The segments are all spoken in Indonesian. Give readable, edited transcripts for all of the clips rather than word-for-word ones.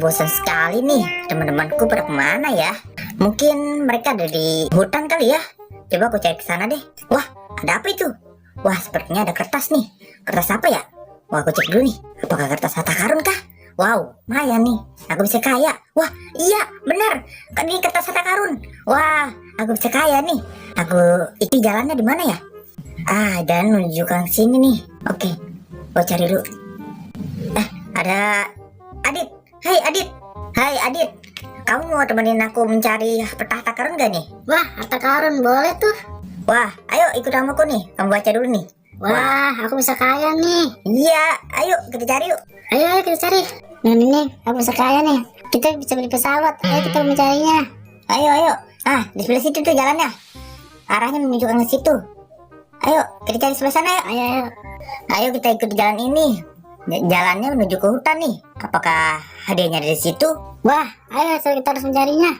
bosan sekali nih. Teman-temanku pada kemana ya? Mungkin mereka ada di hutan kali ya. Coba aku cari ke sana deh. Wah, ada apa itu? Wah, sepertinya ada kertas nih. Kertas apa ya? Wah, aku cek dulu nih. Apakah kertas harta karun kah? Wow, lumayan nih. Aku bisa kaya. Wah, iya, benar. Kan ini kertas harta karun. Wah, aku bisa kaya nih. Aku itu jalannya di mana ya? Dan menuju ke sini nih. Oke, gua cari dulu. Ada Adit. Hai Adit. Hai Adit. Kamu mau temenin aku mencari peta harta karun gak nih? Wah, harta karun boleh tuh. Wah, ayo ikut sama aku nih. Kamu baca dulu nih. Wah, aku bisa kaya nih. Iya, ayo kita cari yuk. Ayo kita cari. Nah ini, aku bisa kaya nih. Kita bisa beli pesawat. Ayo kita mencarinya. Ayo. Di sebelah situ tuh jalannya. Arahnya menuju ke situ. Ayo, kita cari sebelah sana ya. Ayo. Ayo kita ikut jalan ini. Jalannya menuju ke hutan nih. Apakah hadiahnya ada di situ? Wah, ayo kita harus mencarinya.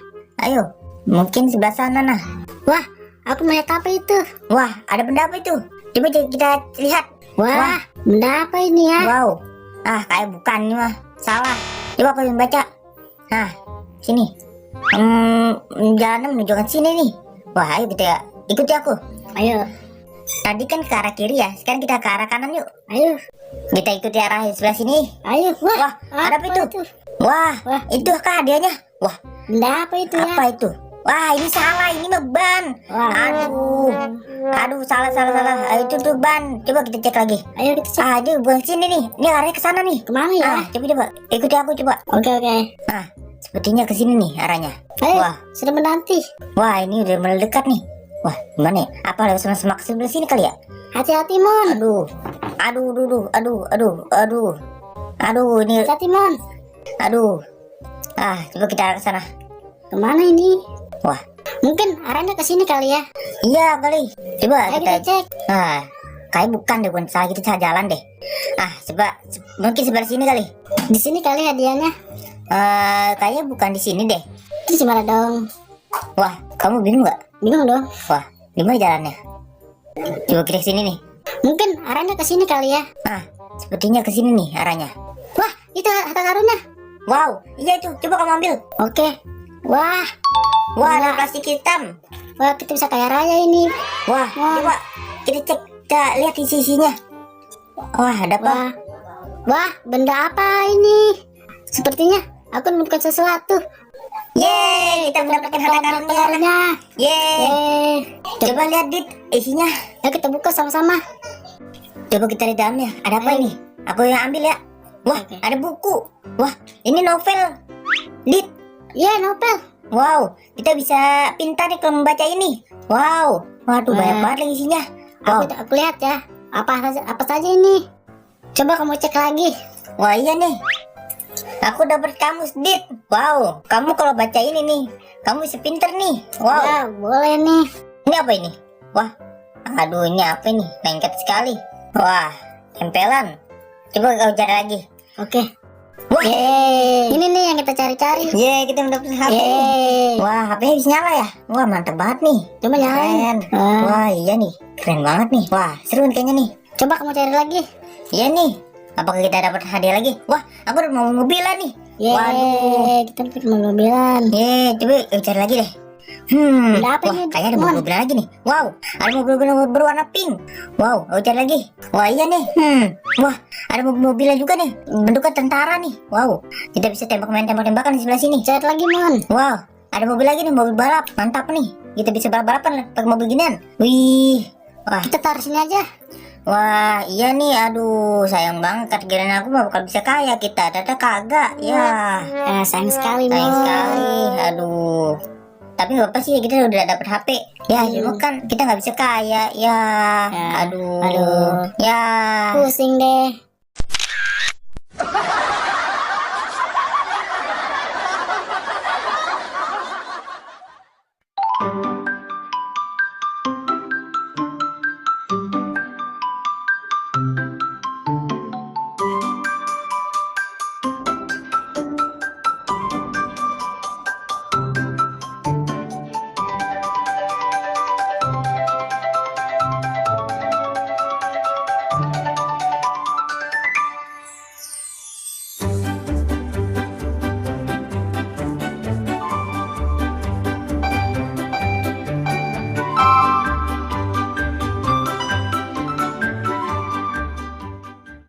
Ayo, mungkin sebelah sana nah. Wah, aku melihat apa itu? Wah, ada benda apa itu? Coba kita lihat. Wah, benda apa ini ya? Wow. Kayak bukan nih mah. Salah. Coba aku yang baca. Nah, sini. Jalannya menuju ke sini nih. Wah, ayo kita ikuti aku. Ayo. Tadi kan ke arah kiri ya. Sekarang kita ke arah kanan yuk. Ayo. Kita ikuti arah sebelah sini. Ayo. Wah, ada apa itu? Wah, itu kah hadiahnya? Wah, benda apa itu ya? apa itu? Wah, ini salah. Ini mah ban. Wah. Aduh, salah. Itu tuh ban. Coba kita cek lagi. Ayo kita cek. Dia bukan sini nih. Ini arahnya ke sana nih. Kemana ya? Coba. Ikuti aku coba. Oke. Sepertinya ke sini nih arahnya. Ayo, Wah, sudah menanti. wah ini udah mulai dekat nih. Wah, gimana ya? Apa ada semak sebelah sini kali ya? Hati-hati, Mon. Aduh, ini. Hati-hati, Mon. Aduh. Coba kita arah ke sana. Kemana ini? Wah, Mungkin arahnya ke sini kali ya. iya kali. Coba Ayo kita cek. kayak bukan deh, bukan salah, kita salah jalan deh. Mungkin sebelah sini kali. Di sini kali hadiahnya. Kayaknya bukan di sini deh. Terus gimana dong? Wah, kamu bingung nggak? Bingung dong. Wah, gimana jalannya? Coba kita ke sini nih. Mungkin arahnya ke sini kali ya. Sepertinya ke sini nih arahnya. Wah, itu harta karunnya. Wow, iya itu. Coba kamu ambil. Oke. Wah, Ada plastik hitam. wah kita bisa kaya raya ini. Wah, coba kita cek. Kita lihat isinya. Wah, ada apa? Wah, benda apa ini? Sepertinya aku menemukan sesuatu. Yeay, kita mendapatkan harta karunnya. Yeay. Coba lihat Dit, isinya. Ayo kita buka sama-sama. Coba kita lihat dalamnya. Ada apa ini? Aku yang ambil ya. Wah, Oke. ada buku. Wah, ini novel. Dit. Iya, novel. Wow, kita bisa pintar nih kalau membaca ini. Wow, waduh banyak banget lagi isinya. Wow, Aku lihat ya. Apa saja ini? Coba kamu cek lagi. wah iya nih. Aku dapat kamus Dit. Wow, kamu kalau baca ini nih, kamu bisa pintar nih. Wow, Ya, boleh nih. ini apa ini? Wah, aduh ini apa ini? Lengket sekali. Wah, tempelan. Coba kau cari lagi. Oke. Wah, Yeay. Ini nih yang kita cari-cari. yeay kita mendapatkan HP. Yeay. Wah, HP bisa nyala ya? Wah, mantap banget nih. Coba nyalain. Keren. Wah, iya nih. Keren banget nih. Wah, seru nih kayaknya nih. Coba kamu cari lagi. Iya nih. Apakah kita dapat hadiah lagi? Wah, aku udah mau mobilan nih. Yeay. Kita dapat mobilan. Coba cari lagi deh. Ada apa Wah, ini, kayaknya ada Mon? mobil lagi nih. Wow, ada mobil berwarna pink. Wow, aku cari lagi. Wah, iya nih. Wah, ada mobilnya juga nih. Bentuknya tentara nih. Wow, kita bisa main tembak-tembakan di sebelah sini. Cari lagi, Mon. Wow, ada mobil lagi nih, mobil balap. Mantap nih. Kita bisa balap-balapan pakai mobil ginian. Wih. Wah, Kita taruh sini aja. wah, iya nih. Aduh, sayang banget. Kira-kira aku mah bakal bisa kaya kita. Ternyata kagak. Ya, Sayang sekali, sayang Mon. sekali. Aduh. Tapi nggak apa sih, kita udah dapet HP. Ya, cuma kan kita nggak bisa kaya. Ya, aduh. Aduh. Ya. Pusing deh.